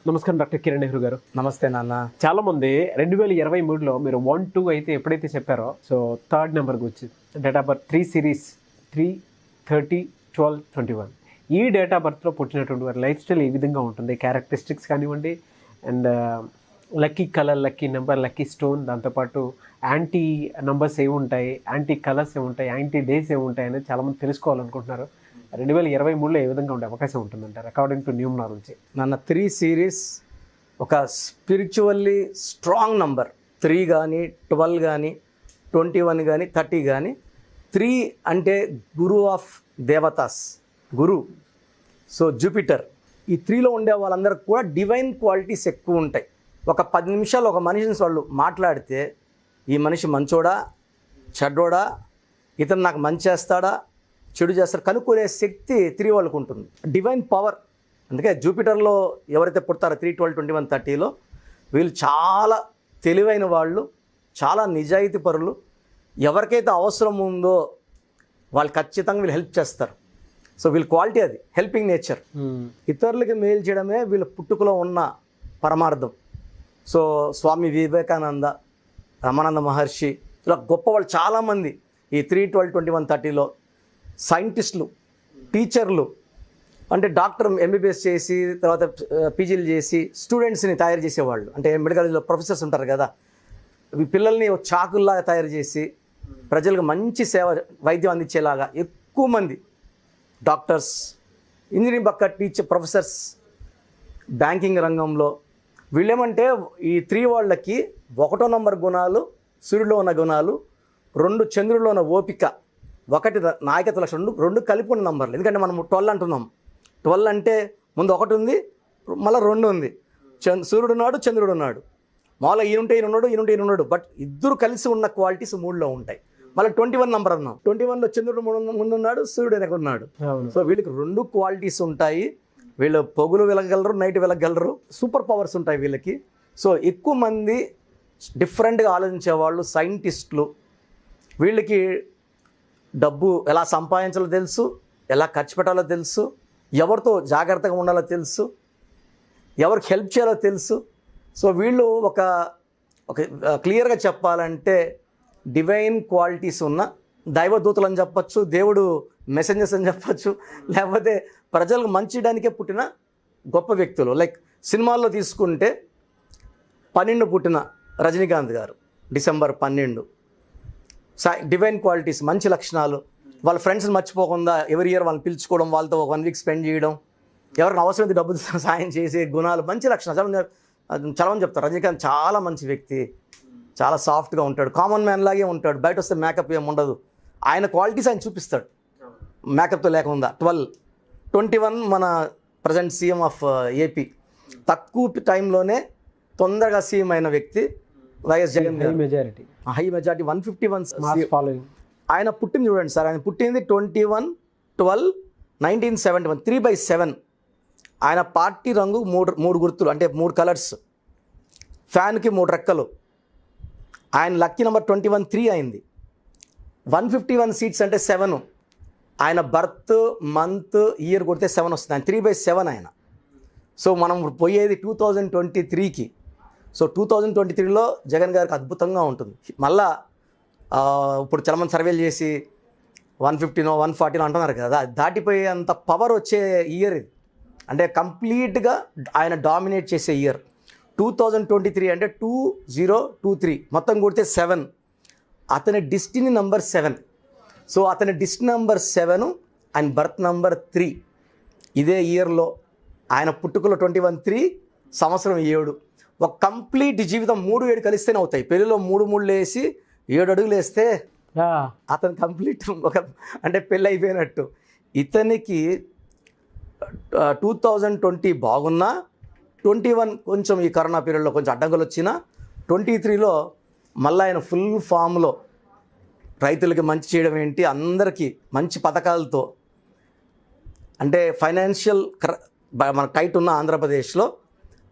నమస్కారం డాక్టర్ కిరణ్ నెహ్రూ గారు. నమస్తే నాన్న. చాలా మంది 2023లో మీరు 1-2 అయితే ఎప్పుడైతే చెప్పారో, సో థర్డ్ నెంబర్కి వచ్చి డేట్ ఆఫ్ బర్త్ 3 సిరీస్ 3, 30, 12, 21 ఈ డేట్ ఆఫ్ బర్త్లో పుట్టినటువంటి వారి లైఫ్ స్టైల్ ఏ విధంగా ఉంటుంది, క్యారెక్టరిస్టిక్స్ కానివ్వండి, and lucky colour, lucky number, lucky stone, దాంతోపాటు యాంటీ నెంబర్స్ ఏముంటాయి, యాంటీ కలర్స్ ఏముంటాయి, యాంటీ డేస్ ఏముంటాయి అనేది చాలామంది తెలుసుకోవాలనుకుంటున్నారు. 2023లో ఏ విధంగా ఉండే అవకాశం ఉంటుందంటారు అకార్డింగ్ టు న్యూమరాలజీ? నాన్న 3 సిరీస్ ఒక స్పిరిచువల్లీ స్ట్రాంగ్ నంబర్. 3 కానీ 12 కానీ 21 కానీ 30 కానీ 3 అంటే గురు ఆఫ్ దేవతాస్, గురు. So Jupiter. ఈ 3లో ఉండే వాళ్ళందరికీ కూడా డివైన్ క్వాలిటీస్ ఎక్కువ ఉంటాయి. ఒక 10 నిమిషాలు ఒక మనిషిని వాళ్ళు మాట్లాడితే ఈ మనిషి మంచోడా చెడ్డోడా, ఇతను నాకు మంచి చేస్తాడా చెడు చేస్తారు కనుక్కునే శక్తి 3 వాళ్ళకు ఉంటుంది. Divine power. అందుకే జూపిటర్లో ఎవరైతే పుడతారో 3, 12, 21, 30లో వీళ్ళు చాలా తెలివైన వాళ్ళు, చాలా నిజాయితీ పరులు. ఎవరికైతే అవసరం ఉందో వాళ్ళు ఖచ్చితంగా వీళ్ళు హెల్ప్ చేస్తారు. సో వీళ్ళ క్వాలిటీ అది హెల్పింగ్ నేచర్. ఇతరులకి మేలు చేయడమే వీళ్ళ పుట్టుకలో ఉన్న పరమార్థం. సో స్వామి వివేకానంద, రమానంద మహర్షి, ఇలా గొప్పవాళ్ళు చాలామంది ఈ 3, 12, 21, 30లో సైంటిస్టులు, టీచర్లు, అంటే డాక్టర్ ఎంబీబీఎస్ చేసి తర్వాత పీజీలు చేసి స్టూడెంట్స్ని తయారు చేసేవాళ్ళు. అంటే మెడికల్ కాలేజ్లో ప్రొఫెసర్స్ ఉంటారు కదా, ఈ పిల్లల్ని చాకుల్లాగా తయారు చేసి ప్రజలకు మంచి సేవ, వైద్యం అందించేలాగా ఎక్కువ మంది డాక్టర్స్, ఇంజనీరింగ్ పక్క టీచర్, ప్రొఫెసర్స్, బ్యాంకింగ్ రంగంలో వీళ్ళేమంటే ఈ 3 వాళ్ళకి 1వ నంబర్ గుణాలు సూర్యుడిలో ఉన్న గుణాలు, 2 చంద్రుడిలో ఉన్న ఓపిక, 1 నాయకత్వ లక్షణం, 2 కలిపి ఉన్న నంబర్లు. ఎందుకంటే మనం 12 అంటున్నాం. 12 అంటే ముందు 1 ఉంది, మళ్ళీ 2 ఉంది. సూర్యుడు ఉన్నాడు, చంద్రుడు ఉన్నాడు. మామూలుగా ఈయనుంటే ఈయన ఉన్నాడు, ఈయనుంటే ఈయన ఉన్నాడు. బట్ ఇద్దరు కలిసి ఉన్న క్వాలిటీస్ 3లో ఉంటాయి. మళ్ళీ 21 నంబర్ అన్నాం. 21లో చంద్రుడు ముందు ఉన్నాడు, సూర్యుడు వెనక ఉన్నాడు. సో వీళ్ళకి 2 క్వాలిటీస్ ఉంటాయి. వీళ్ళు పొగులు వెలగలరు, నైట్ వెలగలరు. సూపర్ పవర్స్ ఉంటాయి వీళ్ళకి. సో ఎక్కువ మంది డిఫరెంట్గా ఆలోచించే వాళ్ళు సైంటిస్టులు. వీళ్ళకి డబ్బు ఎలా సంపాదించాలో తెలుసు, ఎలా ఖర్చు పెట్టాలో తెలుసు, ఎవరితో జాగ్రత్తగా ఉండాలో తెలుసు, ఎవరికి హెల్ప్ చేయాలో తెలుసు. సో వీళ్ళు ఒక క్లియర్గా చెప్పాలంటే డివైన్ క్వాలిటీస్ ఉన్న దైవదూతలు అని చెప్పచ్చు, దేవుడు మెసెంజర్స్ అని చెప్పచ్చు, లేకపోతే ప్రజలకు మంచి చేయడానికే పుట్టిన గొప్ప వ్యక్తులు. లైక్ సినిమాల్లో తీసుకుంటే 12 పుట్టిన రజనీకాంత్ గారు, డిసెంబర్ 12. డివైన్ క్వాలిటీస్, మంచి లక్షణాలు. వాళ్ళ ఫ్రెండ్స్ని మర్చిపోకుండా ఎవరి ఇయర్ వాళ్ళని పిలుచుకోవడం, వాళ్ళతో 1 వీక్ స్పెండ్ చేయడం, ఎవరికి అవసరమైతే డబ్బు సాయం చేసే గుణాలు, మంచి లక్షణాలు. చాలామంది చెప్తారు రజనీకాంత్ చాలా మంచి వ్యక్తి, చాలా సాఫ్ట్గా ఉంటాడు, కామన్ మ్యాన్ లాగే ఉంటాడు, బయట వస్తే మేకప్ ఏమి ఉండదు. ఆయన క్వాలిటీస్ ఆయన చూపిస్తాడు మేకప్తో లేకుండా. 12, 21 మన ప్రజెంట్ సీఎం ఆఫ్ ఏపీ. తక్కువ టైంలోనే తొందరగా సీఎం అయిన వ్యక్తి వైఎస్ జగన్ గారు. High majority 151 following. ఆయన పుట్టింది చూడండి సార్, ఆయన పుట్టింది 21/12/1971, 3/7. ఆయన పార్టీ రంగు 3 గుర్తులు, అంటే 3 కలర్స్. ఫ్యాన్కి 3 రెక్కలు. ఆయన లక్కీ నెంబర్ 21, 3 అయింది. 151 సీట్స్ అంటే 7. ఆయన బర్త్, మంత్, ఇయర్ కొడితే 7 వస్తుంది. ఆయన 3/7 ఆయన. సో మనం పోయేది 2023కి. సో 2023లో జగన్ గారికి అద్భుతంగా ఉంటుంది. మళ్ళా ఇప్పుడు చాలామంది సర్వేలు చేసి 150నో 140నో అంటున్నారు కదా, దాటిపోయే అంత పవర్ వచ్చే ఇయర్ ఇది. అంటే కంప్లీట్గా ఆయన డామినేట్ చేసే ఇయర్ 2023. అంటే 2023 మొత్తం కొడితే 7. అతని డెస్టినీ నంబర్ 7. సో అతని డెస్టినీ నంబర్ 7, ఆయన బర్త్ నంబర్ 3. ఇదే ఇయర్లో ఆయన పుట్టుకలో 21/3, సంవత్సరం 7. ఒక కంప్లీట్ జీవితం 3, 7 కలిస్తేనే అవుతాయి. పెళ్ళిలో 3 3 వేసి 7 అడుగులు వేస్తే అతను కంప్లీట్ అంటే పెళ్ళి అయిపోయినట్టు. ఇతనికి 2020 బాగున్నా, 21 కొంచెం ఈ కరోనా పీరియడ్లో కొంచెం అడ్డంకులు వచ్చినా, 23లో మళ్ళీ ఆయన ఫుల్ ఫామ్లో రైతులకి మంచి చేయడం ఏంటి, అందరికీ మంచి పథకాలతో, అంటే ఫైనాన్షియల్ మన టైట్ ఉన్న ఆంధ్రప్రదేశ్లో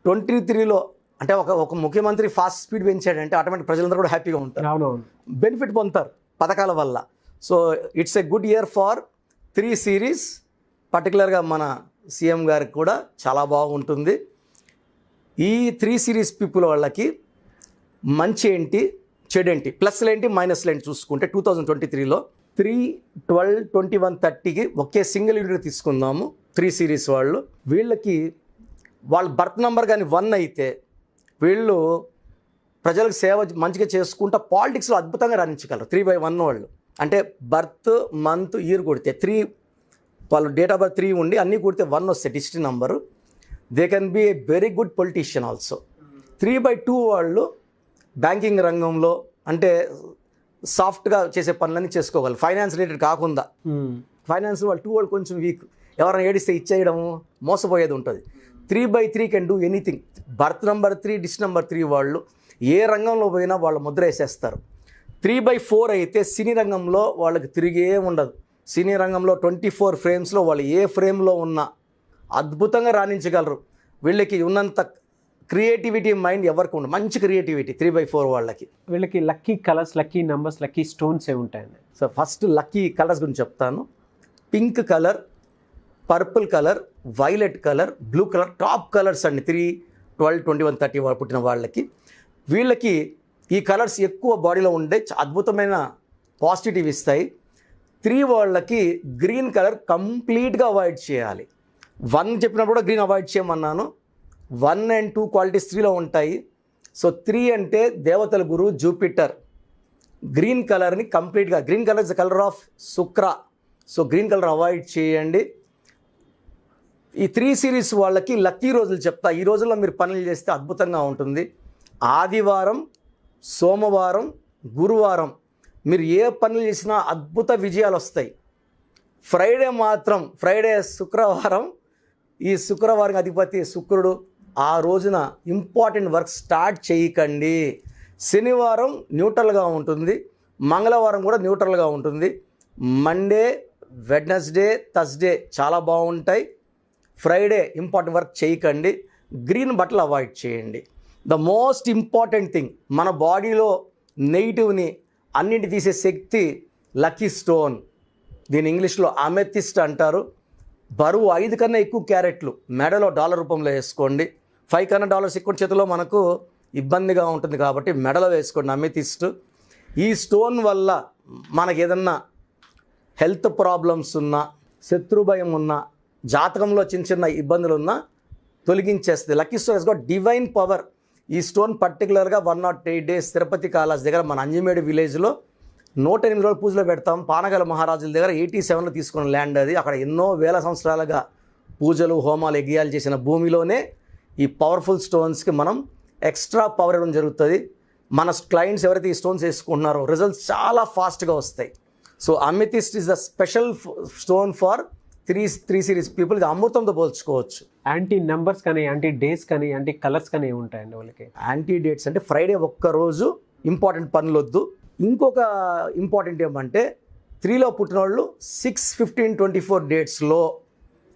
23లో అంటే ఒక ముఖ్యమంత్రి ఫాస్ట్ స్పీడ్ పెంచాడంటే ఆటోమేటిక్ ప్రజలందరూ కూడా హ్యాపీగా ఉంటారు, బెనిఫిట్ పొందుతారు పథకాల వల్ల. So it's a good year for 3 series. పర్టికులర్గా మన సీఎం గారికి కూడా చాలా బాగుంటుంది. ఈ 3 సిరీస్ పీపుల్ వాళ్ళకి మంచి ఏంటి, చెడేంటి, ప్లస్లు ఏంటి, మైనస్లు ఏంటి చూసుకుంటే 2023లో 3, 12, 21, 30కి ఒకే సింగిల్ యూనిట్ తీసుకుందాము. 3 సిరీస్ వాళ్ళు, వీళ్ళకి వాళ్ళ బర్త్ నెంబర్ కానీ 1 అయితే వీళ్ళు ప్రజలకు సేవ మంచిగా చేసుకుంటా పాలిటిక్స్లో అద్భుతంగా రాణించగలరు. 3/1 వాళ్ళు అంటే బర్త్, మంత్, ఇయర్ కొడితే 3, వాళ్ళు డేట్ ఆఫ్ బర్త్ 3 ఉండి అన్నీ కొడితే 1 వస్తే district number. They can be a very good politician also. 3/2 వాళ్ళు బ్యాంకింగ్ రంగంలో అంటే సాఫ్ట్గా చేసే పనులన్నీ చేసుకోగలరు, ఫైనాన్స్ రిలేటెడ్ కాకుండా. ఫైనాన్స్ వాళ్ళు 2 వాళ్ళు కొంచెం వీక్, ఎవరైనా ఏడిస్తే ఇచ్చేయడము, మోసపోయేది ఉంటుంది. 3/3 can do anything. Birth number 3, district number 3 వాళ్ళు ఏ రంగంలో పోయినా వాళ్ళు ముద్ర వేసేస్తారు. 3/4 అయితే సినీ రంగంలో వాళ్ళకి తిరిగే ఉండదు. సినీ రంగంలో 24 ఫ్రేమ్స్లో వాళ్ళు ఏ ఫ్రేమ్లో ఉన్నా అద్భుతంగా రాణించగలరు. వీళ్ళకి ఉన్నంత క్రియేటివిటీ మైండ్ ఎవరికి ఉండదు, మంచి క్రియేటివిటీ 3/4 వాళ్ళకి. వీళ్ళకి lucky colours, lucky numbers, lucky stones ఏ ఉంటాయండి? సో ఫస్ట్ లక్కీ కలర్స్ గురించి చెప్తాను. Pink colour, purple colour, violet colour, blue colour top colours అండి. 3, 12, 21, 30 పుట్టిన వాళ్ళకి. వీళ్ళకి ఈ కలర్స్ ఎక్కువ బాడీలో ఉండే అద్భుతమైన పాజిటివ్ ఇస్తాయి. 3 వాళ్ళకి గ్రీన్ కలర్ కంప్లీట్గా అవాయిడ్ చేయాలి. 1 చెప్పినప్పుడు కూడా గ్రీన్ అవాయిడ్ చేయమన్నాను. 1 and 2 క్వాలిటీస్ 3లో ఉంటాయి. సో 3 అంటే దేవతల గురువు జూపిటర్. గ్రీన్ కలర్ని కంప్లీట్గా, green colour is the colour of Shukra. So green colour avoid చేయండి. ఈ 3 సిరీస్ వాళ్ళకి లక్కీ రోజులు చెప్తా. ఈ రోజుల్లో మీరు పనులు చేస్తే అద్భుతంగా ఉంటుంది. ఆదివారం, సోమవారం, గురువారం మీరు ఏ పనులు చేసినా అద్భుత విజయాలు వస్తాయి. ఫ్రైడే శుక్రవారం, ఈ శుక్రవారం అధిపతి శుక్రుడు, ఆ రోజున ఇంపార్టెంట్ వర్క్ స్టార్ట్ చేయకండి. శనివారం న్యూట్రల్గా ఉంటుంది, మంగళవారం కూడా న్యూట్రల్గా ఉంటుంది. మండే, వెడ్నెస్డే, థర్స్డే చాలా బాగుంటాయి. ఫ్రైడే ఇంపార్టెంట్ వర్క్ చేయకండి. గ్రీన్ బట్టలు అవాయిడ్ చేయండి. ద మోస్ట్ ఇంపార్టెంట్ థింగ్, మన బాడీలో నెగిటివ్ని అన్నింటి తీసే శక్తి లక్కీ స్టోన్. దీని ఇంగ్లీష్లో అమెథిస్ట్ అంటారు. బరువు 5 కన్నా ఎక్కువ క్యారెట్లు మెడలో డాలర్ రూపంలో వేసుకోండి. 5 కన్నా డాలర్స్ ఎక్కువ చేతిలో మనకు ఇబ్బందిగా ఉంటుంది కాబట్టి మెడలో వేసుకోండి అమెథిస్ట్. ఈ స్టోన్ వల్ల మనకి ఏదన్నా హెల్త్ ప్రాబ్లమ్స్ ఉన్నా, శత్రు భయం ఉన్నా, జాతకంలో చిన్న చిన్న ఇబ్బందులు ఉన్నా తొలగించేస్తుంది. Lucky stone has got divine power. ఈ స్టోన్ పర్టికులర్గా 108 days తిరుపతి కాలాస్ దగ్గర మన అంజిమేడు విలేజ్లో 108 రోజులు పూజలో పెడతాం. పానగల మహారాజుల దగ్గర 87లో తీసుకున్న ల్యాండ్ అది. అక్కడ ఎన్నో వేల సంవత్సరాలుగా పూజలు, హోమాలు, యజ్ఞాలు చేసిన భూమిలోనే ఈ పవర్ఫుల్ స్టోన్స్కి మనం ఎక్స్ట్రా పవర్ ఇవ్వడం జరుగుతుంది. మన క్లయింట్స్ ఎవరైతే ఈ స్టోన్స్ వేసుకుంటున్నారో రిజల్ట్స్ చాలా ఫాస్ట్గా వస్తాయి. So amethyst is the special stone for 3 series people. ఇది అమృతంతో పోల్చుకోవచ్చు. యాంటీ నెంబర్స్ కానీ, యాంటీ డేస్ కానీ, యాంటీ కలర్స్ కానీ ఏముంటాయండి వాళ్ళకి? యాంటీ డేట్స్ అంటే ఫ్రైడే ఒక్కరోజు ఇంపార్టెంట్ పనులు వద్దు. ఇంకొక ఇంపార్టెంట్ ఏమంటే 3లో పుట్టిన వాళ్ళు 6, 15, 24 డేట్స్లో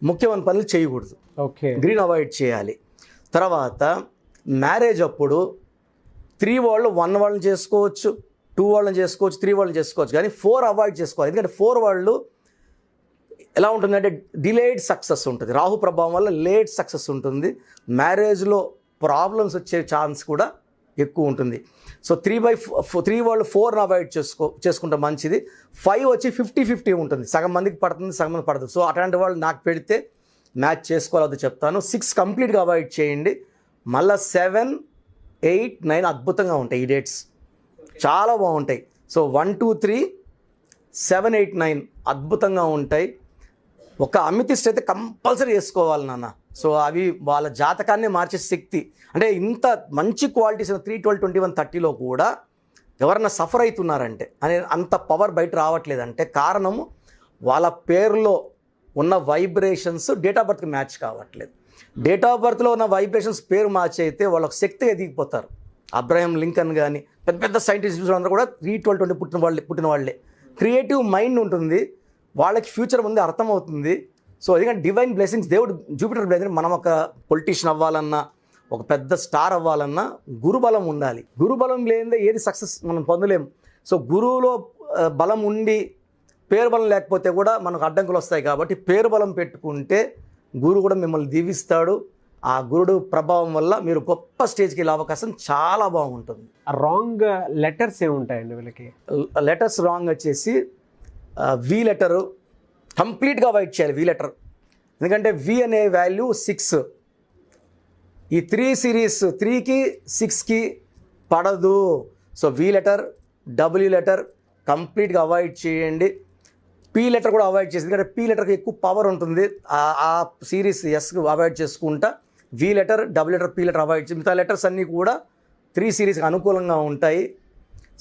ముఖ్యమైన పనులు చేయకూడదు. ఓకే, గ్రీన్ అవాయిడ్ చేయాలి. తర్వాత మ్యారేజ్ అప్పుడు 3 వాళ్ళు 1 వాళ్ళని చేసుకోవచ్చు, 2 వాళ్ళని చేసుకోవచ్చు, 3 వాళ్ళని చేసుకోవచ్చు, కానీ 4 అవాయిడ్ చేసుకోవాలి. ఎందుకంటే 4 వాళ్ళు ఎలా ఉంటుందంటే డిలేడ్ సక్సెస్ ఉంటుంది. రాహు ప్రభావం వల్ల లేట్ సక్సెస్ ఉంటుంది. మ్యారేజ్లో ప్రాబ్లమ్స్ వచ్చే ఛాన్స్ కూడా ఎక్కువ ఉంటుంది. సో 3 వాళ్ళు 4 అవాయిడ్ చేసుకుంటే మంచిది. 5 వచ్చి 50-50 ఉంటుంది. సగం మందికి పడుతుంది, సగం మంది పడుతుంది. సో అట్లాంటి వాళ్ళు నాకు పెడితే మ్యాచ్ చేసుకోవాలని చెప్తాను. 6 కంప్లీట్గా అవాయిడ్ చేయండి. మళ్ళీ 7, 8, 9 అద్భుతంగా ఉంటాయి. ఈ డేట్స్ చాలా బాగుంటాయి. సో 1, 2, 3, 7, 8, 9 అద్భుతంగా ఉంటాయి. ఒక అమితిస్ట్ అయితే కంపల్సరీ చేసుకోవాలి నాన్న. సో అవి వాళ్ళ జాతకాన్ని మార్చే శక్తి. అంటే ఇంత మంచి క్వాలిటీస్ 3, 12, 21, 30లో కూడా ఎవరన్నా సఫర్ అవుతున్నారంటే అనే అంత పవర్ బయట రావట్లేదంటే కారణము వాళ్ళ పేరులో ఉన్న వైబ్రేషన్స్ డేట్ ఆఫ్ బర్త్కి మ్యాచ్ కావట్లేదు. డేట్ ఆఫ్ బర్త్లో ఉన్న వైబ్రేషన్స్ పేరు మ్యాచ్ అయితే వాళ్ళకి శక్తి ఎదిగిపోతారు. అబ్రహం లింకన్ కానీ పెద్ద పెద్ద సైంటిస్ట్ అందరూ కూడా 3, 12, 20 పుట్టిన వాళ్ళే. క్రియేటివ్ మైండ్ ఉంటుంది, వాళ్ళకి ఫ్యూచర్ ముందే అర్థమవుతుంది. సో ఎందుకంటే డివైన్ బ్లెస్సింగ్స్, దేవుడు జూపిటర్ బ్లెస్సింగ్. మనం ఒక పొలిటీషియన్ అవ్వాలన్నా, ఒక పెద్ద స్టార్ అవ్వాలన్నా గురుబలం ఉండాలి. గురుబలం లేనిదే ఏది సక్సెస్ మనం పొందలేము. సో గురువులో బలం ఉండి పేరు బలం లేకపోతే కూడా మనకు అడ్డంకులు వస్తాయి. కాబట్టి పేరు బలం పెట్టుకుంటే గురువు కూడా మిమ్మల్ని దీవిస్తాడు. ఆ గురుడు ప్రభావం వల్ల మీరు గొప్ప స్టేజ్కి వెళ్ళే అవకాశం చాలా బాగుంటుంది. రాంగ్ లెటర్స్ ఏముంటాయండి వీళ్ళకి? లెటర్స్ రాంగ్ వచ్చేసి వి లెటరు కంప్లీట్గా అవాయిడ్ చేయాలి. వి లెటర్, ఎందుకంటే వి అనే వాల్యూ 6. ఈ 3 సిరీస్ 3కి 6కి పడదు. So V letter, W letter కంప్లీట్గా అవాయిడ్ చేయండి. పీ లెటర్ కూడా అవాయిడ్ చేసి, ఎందుకంటే పీ లెటర్కి ఎక్కువ పవర్ ఉంటుంది. ఆ సిరీస్ ఎస్ అవాయిడ్ చేసుకుంటా V letter, W letter, P letter avoid చేసి మిగతా లెటర్స్ అన్నీ కూడా 3 సిరీస్కి అనుకూలంగా ఉంటాయి.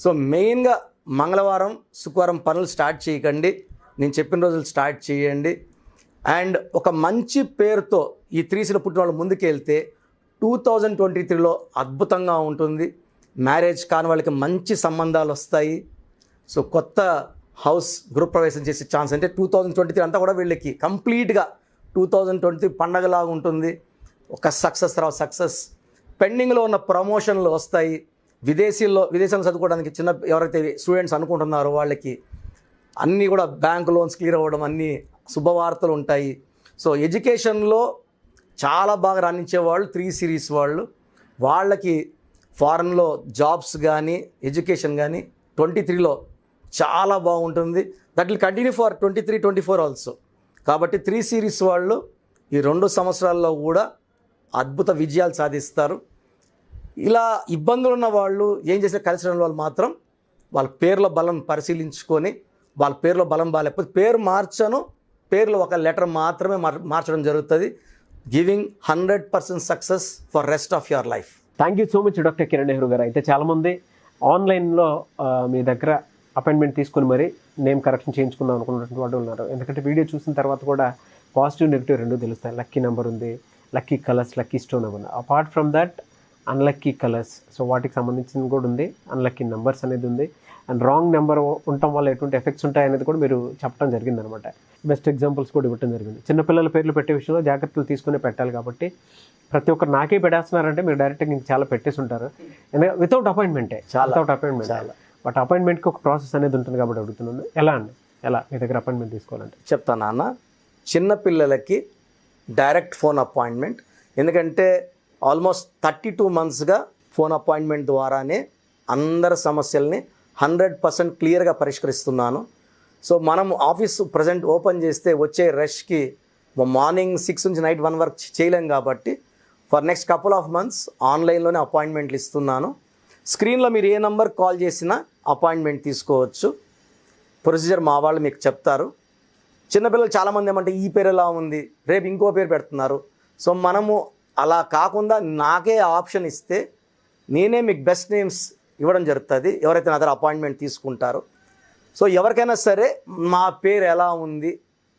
సో మెయిన్గా మంగళవారం, శుక్రవారం పనులు స్టార్ట్ చేయకండి. నేను చెప్పిన రోజులు స్టార్ట్ చేయండి. అండ్ ఒక మంచి పేరుతో ఈ 3Cలో పుట్టిన వాళ్ళు ముందుకెళ్తే 2023లో అద్భుతంగా ఉంటుంది. మ్యారేజ్ కాని వాళ్ళకి మంచి సంబంధాలు వస్తాయి. సో కొత్త హౌస్ గృహప్రవేశం చేసే ఛాన్స్, అంటే 2023 అంతా కూడా వీళ్ళకి కంప్లీట్గా 2023 పండగలాగా ఉంటుంది. ఒక సక్సెస్ తర్వాత సక్సెస్. పెండింగ్లో ఉన్న ప్రమోషన్లు వస్తాయి. విదేశాల్లో చదువుకోవడానికి ఎవరైతే స్టూడెంట్స్ అనుకుంటున్నారో వాళ్ళకి అన్నీ కూడా బ్యాంక్ లోన్స్ క్లియర్ అవ్వడం, అన్నీ శుభవార్తలు ఉంటాయి. సో ఎడ్యుకేషన్లో చాలా బాగా రాణించే వాళ్ళు 3 సిరీస్ వాళ్ళకి ఫారెన్లో జాబ్స్ కానీ ఎడ్యుకేషన్ కానీ 23లో చాలా బాగుంటుంది. That will continue for 23, 24 also. కాబట్టి 3 సిరీస్ వాళ్ళు ఈ 2 సంవత్సరాల్లో కూడా అద్భుత విజయాలు సాధిస్తారు. ఇలా ఇబ్బందులు ఉన్న వాళ్ళు ఏం చేసే కలిసి ఉన్న వాళ్ళు మాత్రం వాళ్ళ పేర్ల బలం పరిశీలించుకొని, వాళ్ళ పేర్లో బలం బాగాలేకపోతే పేర్లో ఒక లెటర్ మాత్రమే మార్చడం జరుగుతుంది. Giving 100% success for rest of your life. Thank you so much doctor Kiran Nehru గారు. అయితే చాలామంది ఆన్లైన్లో మీ దగ్గర అపాయింట్మెంట్ తీసుకుని మరి నేమ్ కరెక్షన్ చేయించుకుందాం అనుకున్నటువంటి వాళ్ళు ఉన్నారు. ఎందుకంటే వీడియో చూసిన తర్వాత కూడా పాజిటివ్ నెగిటివ్ రెండు తెలుస్తాయి. లక్కీ నెంబర్ ఉంది, లక్కీ కలర్స్, లక్కీ స్టోన్ ఉంది. Apart from that unlucky colours, so వాటికి సంబంధించింది కూడా ఉంది. అన్లక్కీ నెంబర్స్ అనేది ఉంది. అండ్ రాంగ్ నెంబర్ ఉండటం వల్ల ఎటువంటి ఎఫెక్ట్స్ ఉంటాయి అనేది కూడా మీరు చెప్పడం జరిగిందనమాట. బెస్ట్ ఎగ్జాంపుల్స్ కూడా ఇవ్వడం జరిగింది. చిన్నపిల్లల పేర్లు పెట్టే విషయంలో జాగ్రత్తలు తీసుకునే పెట్టాలి. కాబట్టి ప్రతి ఒక్కరు నాకే పెట్టేస్తున్నారంటే మీరు డైరెక్ట్గా ఇంక చాలా పెట్టేసి ఉంటారు. ఎందుకంటే వితౌట్ అపాయింట్మెంట్. బట్ అపాయింట్మెంట్కి ఒక ప్రాసెస్ అనేది ఉంటుంది కాబట్టి అడుగుతున్నాను. ఎలా మీ దగ్గర అపాయింట్మెంట్ తీసుకోవాలంటే చెప్తాను నాన్న. చిన్నపిల్లలకి డైరెక్ట్ ఫోన్ అపాయింట్మెంట్, ఎందుకంటే ఆల్మోస్ట్ 32 మంత్స్గా ఫోన్ అపాయింట్మెంట్ ద్వారానే అందరి సమస్యల్ని 100% క్లియర్గా పరిష్కరిస్తున్నాను. సో మనం ఆఫీస్ ప్రజెంట్ ఓపెన్ చేస్తే వచ్చే రష్కి మార్నింగ్ 6 నుంచి నైట్ 1 వరకు చేయలేం. కాబట్టి for next couple of months ఆన్లైన్లోనే అపాయింట్మెంట్లు ఇస్తున్నాను. స్క్రీన్లో మీరు ఏ నెంబర్ కాల్ చేసినా అపాయింట్మెంట్ తీసుకోవచ్చు. ప్రొసీజర్ మా వాళ్ళు మీకు చెప్తారు. చిన్నపిల్లలు చాలామంది ఏమంటే ఈ పేరు ఎలా ఉంది, రేపు ఇంకో పేరు పెడుతున్నారు. సో మనము అలా కాకుండా నాకే ఆప్షన్ ఇస్తే నేనే మీకు బెస్ట్ నేమ్స్ ఇవ్వడం జరుగుతుంది ఎవరైతే నా దగ్గర అపాయింట్మెంట్ తీసుకుంటారో. సో ఎవరికైనా సరే మా పేరు ఎలా ఉంది,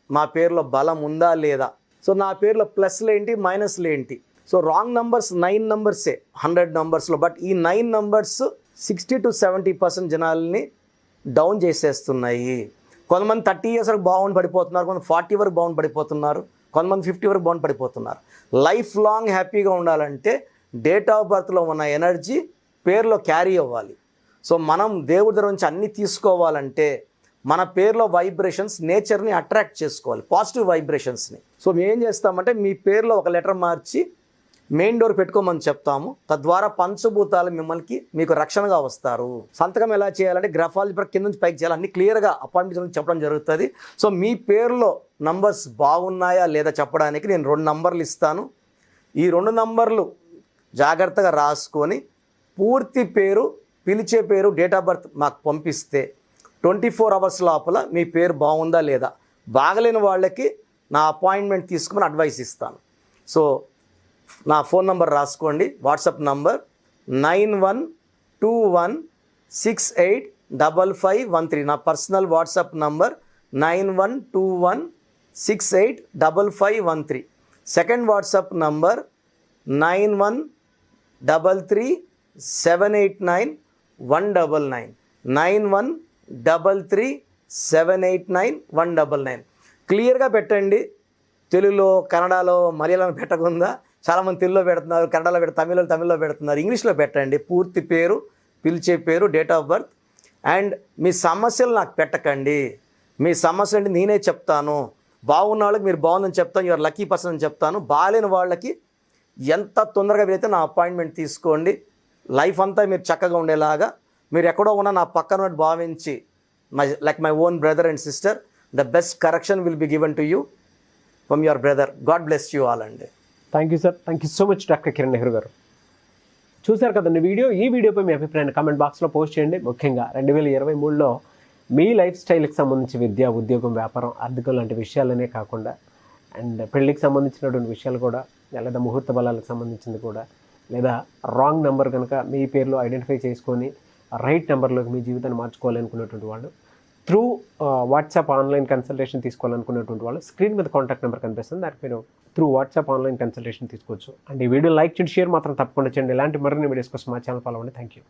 మా పేరులో బలం ఉందా లేదా, సో నా పేరులో ప్లస్లు ఏంటి మైనస్లు ఏంటి. So wrong numbers 9 నంబర్సే 100 నంబర్స్లో. బట్ ఈ 9 నంబర్స్ 60 to 70% జనాల్ని డౌన్ చేసేస్తున్నాయి. కొంతమంది 30 years వరకు బాగుండి పడిపోతున్నారు, కొంతమంది 40 వరకు బాగుండి పడిపోతున్నారు, కొంతమంది 50 వరకు బాగుండి పడిపోతున్నారు. లైఫ్ లాంగ్ హ్యాపీగా ఉండాలంటే డేట్ ఆఫ్ బర్త్లో ఉన్న ఎనర్జీ పేరులో క్యారీ అవ్వాలి. సో మనం దేవుడి దగ్గర నుంచి అన్నీ తీసుకోవాలంటే మన పేరులో వైబ్రేషన్స్ నేచర్ని అట్రాక్ట్ చేసుకోవాలి, పాజిటివ్ వైబ్రేషన్స్ని. సో మేము ఏం చేస్తామంటే మీ పేరులో ఒక లెటర్ మార్చి మెయిన్ డోర్ పెట్టుకోమని చెప్తాము. తద్వారా పంచభూతాలు మీకు రక్షణగా వస్తారు. సంతకం ఎలా చేయాలంటే గ్రఫాలజీ కింద నుంచి పైకి చేయాలి, అన్ని క్లియర్గా అపాయింట్మెంట్ చెప్పడం జరుగుతుంది. సో మీ పేరులో నంబర్స్ బాగున్నాయా లేదా చెప్పడానికి నేను 2 నంబర్లు ఇస్తాను. ఈ 2 నంబర్లు జాగ్రత్తగా రాసుకొని పూర్తి పేరు, పిలిచే పేరు, డేట్ ఆఫ్ బర్త్ మాకు పంపిస్తే 24 hours లోపల మీ పేరు బాగుందా లేదా, బాగలేని వాళ్ళకి నా అపాయింట్మెంట్ తీసుకుని అడ్వైస్ ఇస్తాను. సో నా ఫోన్ నంబర్ రాసుకోండి. WhatsApp number 9121685513. నా personal WhatsApp number 9121685513. Second WhatsApp number 9133789199. 9133789199. క్లియర్గా పెట్టండి. తెలుగులో, కన్నడలో, మలయాళం పెట్టకుండా చాలామంది తెలుగులో పెడుతున్నారు, కన్నడలో తమిళ్లో పెడుతున్నారు. ఇంగ్లీష్లో పెట్టండి. పూర్తి పేరు, పిలిచే పేరు, డేట్ ఆఫ్ బర్త్. అండ్ మీ సమస్యలు నాకు పెట్టకండి. మీ సమస్యలు అంటే నేనే చెప్తాను. బాగున్న వాళ్ళకి మీరు బాగుందని చెప్తాను, యువర్ లక్కీ పర్సన్ అని చెప్తాను. బాగాలేని వాళ్ళకి ఎంత తొందరగా వీలైతే నా అపాయింట్మెంట్ తీసుకోండి. లైఫ్ అంతా మీరు చక్కగా ఉండేలాగా, మీరు ఎక్కడో ఉన్న నా పక్కన భావించి my own brother and sister, the best correction will be given to you from your brother. God bless you all అండి. Thank you sir. Thank you so much doctor Kiran Nehru గారు. చూశారు కదండి వీడియో. ఈ వీడియోపై మీ అభిప్రాయాన్ని కామెంట్ బాక్స్లో పోస్ట్ చేయండి. ముఖ్యంగా 2023లో మీ లైఫ్ స్టైల్కి సంబంధించి విద్య, ఉద్యోగం, వ్యాపారం, ఆర్థికం లాంటి విషయాలనే కాకుండా అండ్ పెళ్ళికి సంబంధించినటువంటి విషయాలు కూడా, లేదా ముహూర్త బలాలకు సంబంధించింది కూడా, లేదా రాంగ్ నెంబర్ కనుక మీ పేరులో ఐడెంటిఫై చేసుకొని రైట్ నెంబర్లోకి మీ జీవితాన్ని మార్చుకోవాలనుకునేటువంటి వాళ్ళు, త్రూ వాట్సాప్ ఆన్లైన్ కన్సల్టేషన్ తీసుకోవాలనుకునేటువంటి వాళ్ళు స్క్రీన్ మీద కాంటాక్ట్ నెంబర్ కనిపిస్తుంది, దానికి మీరు త్రూ వాట్సాప్ ఆన్లైన్ కన్సల్టేషన్ తీసుకోవచ్చు. అండ్ ఈ వీడియో లైక్ చేయండి, షేర్ మాత్రం తప్పకుండా చేయండి. ఇలాంటి మరిన్ని వీడియోస్ కోసం మా ఛానల్ ఫాలో అవ్వండి. Thank you.